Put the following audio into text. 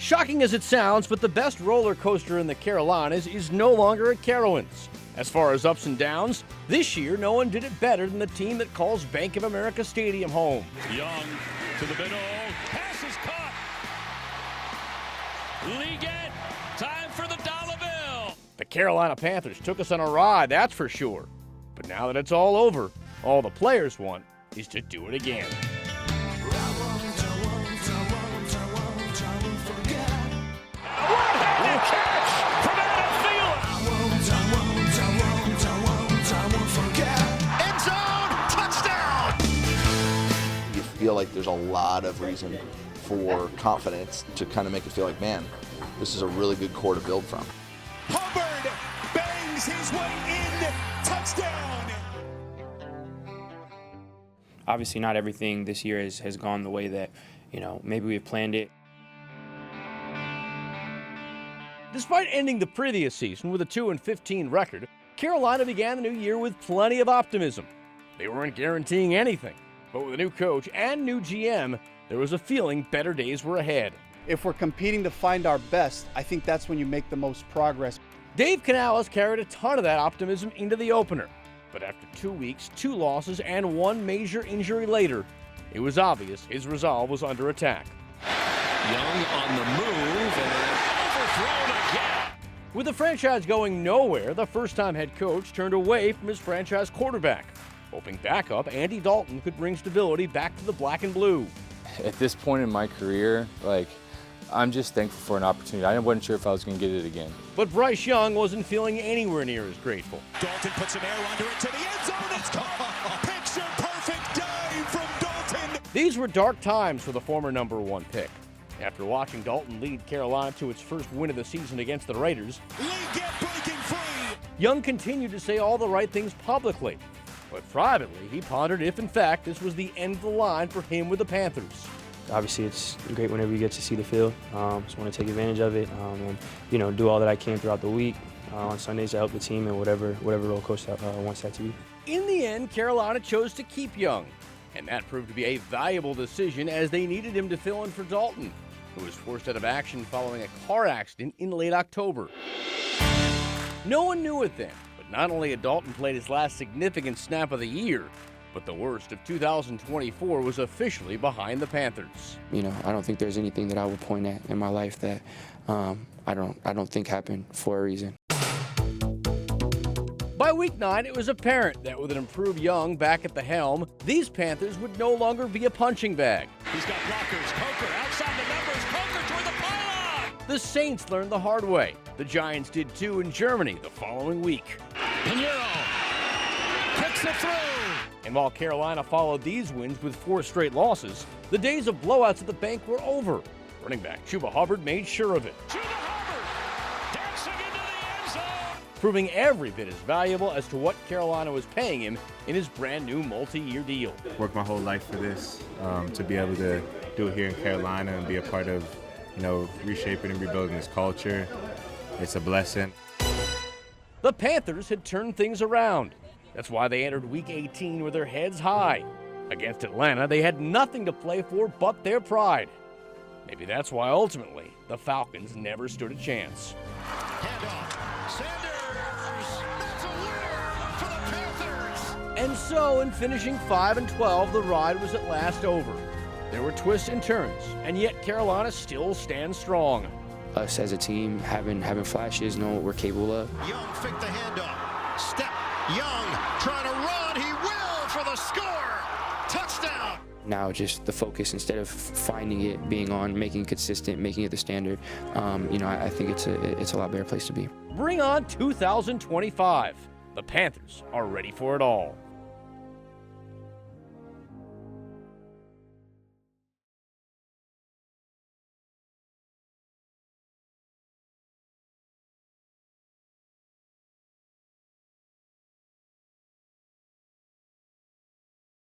Shocking as it sounds, but the best roller coaster in the Carolinas is no longer at Carowinds. As far as ups and downs, this year no one did it better than the team that calls Bank of America Stadium home. Young to the middle, pass is caught. Liggett, time for the dollar bill. The Carolina Panthers took us on a ride, that's for sure. But now that it's all over, all the players want is to do it again. Feel like there's a lot of reason for confidence to kind of make it feel like, man, this is a really good core to build from. Hubbard bangs his way in, touchdown. Obviously not everything this year has gone the way that, maybe we've planned it. Despite ending the previous season with a 2-15 record, Carolina began the new year with plenty of optimism. They weren't guaranteeing anything, but with a new coach and new GM, there was a feeling better days were ahead. If we're competing to find our best, I think that's when you make the most progress. Dave Canales carried a ton of that optimism into the opener, but after 2 weeks, 2 losses, and 1 major injury later, it was obvious his resolve was under attack. Young on the move and overthrown again. With the franchise going nowhere, the first-time head coach turned away from his franchise quarterback, hoping backup Andy Dalton could bring stability back to the black and blue. At this point in my career, I'm just thankful for an opportunity. I wasn't sure if I was going to get it again. But Bryce Young wasn't feeling anywhere near as grateful. Dalton puts some air under it to the end zone. It's caught. Picture perfect dive from Dalton. These were dark times for the former #1 pick. After watching Dalton lead Carolina to its first win of the season against the Raiders, Liggett breaking free. Young continued to say all the right things publicly. But privately, he pondered if, in fact, this was the end of the line for him with the Panthers. Obviously, it's great whenever you get to see the field. Just want to take advantage of it and, do all that I can throughout the week on Sundays to help the team and whatever role coach wants that to be. In the end, Carolina chose to keep Young, and that proved to be a valuable decision as they needed him to fill in for Dalton, who was forced out of action following a car accident in late October. No one knew it then. Not only had Dalton played his last significant snap of the year, but the worst of 2024 was officially behind the Panthers. I don't think there's anything that I would point at in my life that I don't think happened for a reason. By week 9, it was apparent that with an improved Young back at the helm, these Panthers would no longer be a punching bag. He's got blockers. Coker outside the numbers. Coker toward the pylon. The Saints learned the hard way. The Giants did too in Germany the following week. Pinheiro picks it through. And while Carolina followed these wins with 4 straight losses, the days of blowouts at the bank were over. Running back Chuba Hubbard made sure of it, Chuba Hubbard dancing into the end zone. proving every bit as valuable as to what Carolina was paying him in his brand new multi-year deal. Worked my whole life for this, to be able to do it here in Carolina and be a part of, reshaping and rebuilding this culture. It's a blessing. The Panthers had turned things around. That's why they entered Week 18 with their heads high. Against Atlanta, they had nothing to play for but their pride. Maybe that's why ultimately the Falcons never stood a chance. Handoff. Sanders. That's a winner for the Panthers. And so, in finishing 5-12, the ride was at last over. There were twists and turns, and yet Carolina still stands strong. Us as a team having flashes, knowing what we're capable of. Young faked the handoff. Step. Young trying to run. He will for the score. Touchdown. Now just the focus, instead of finding it, being on, making it consistent, making it the standard, I think it's a lot better place to be. Bring on 2025. The Panthers are ready for it all.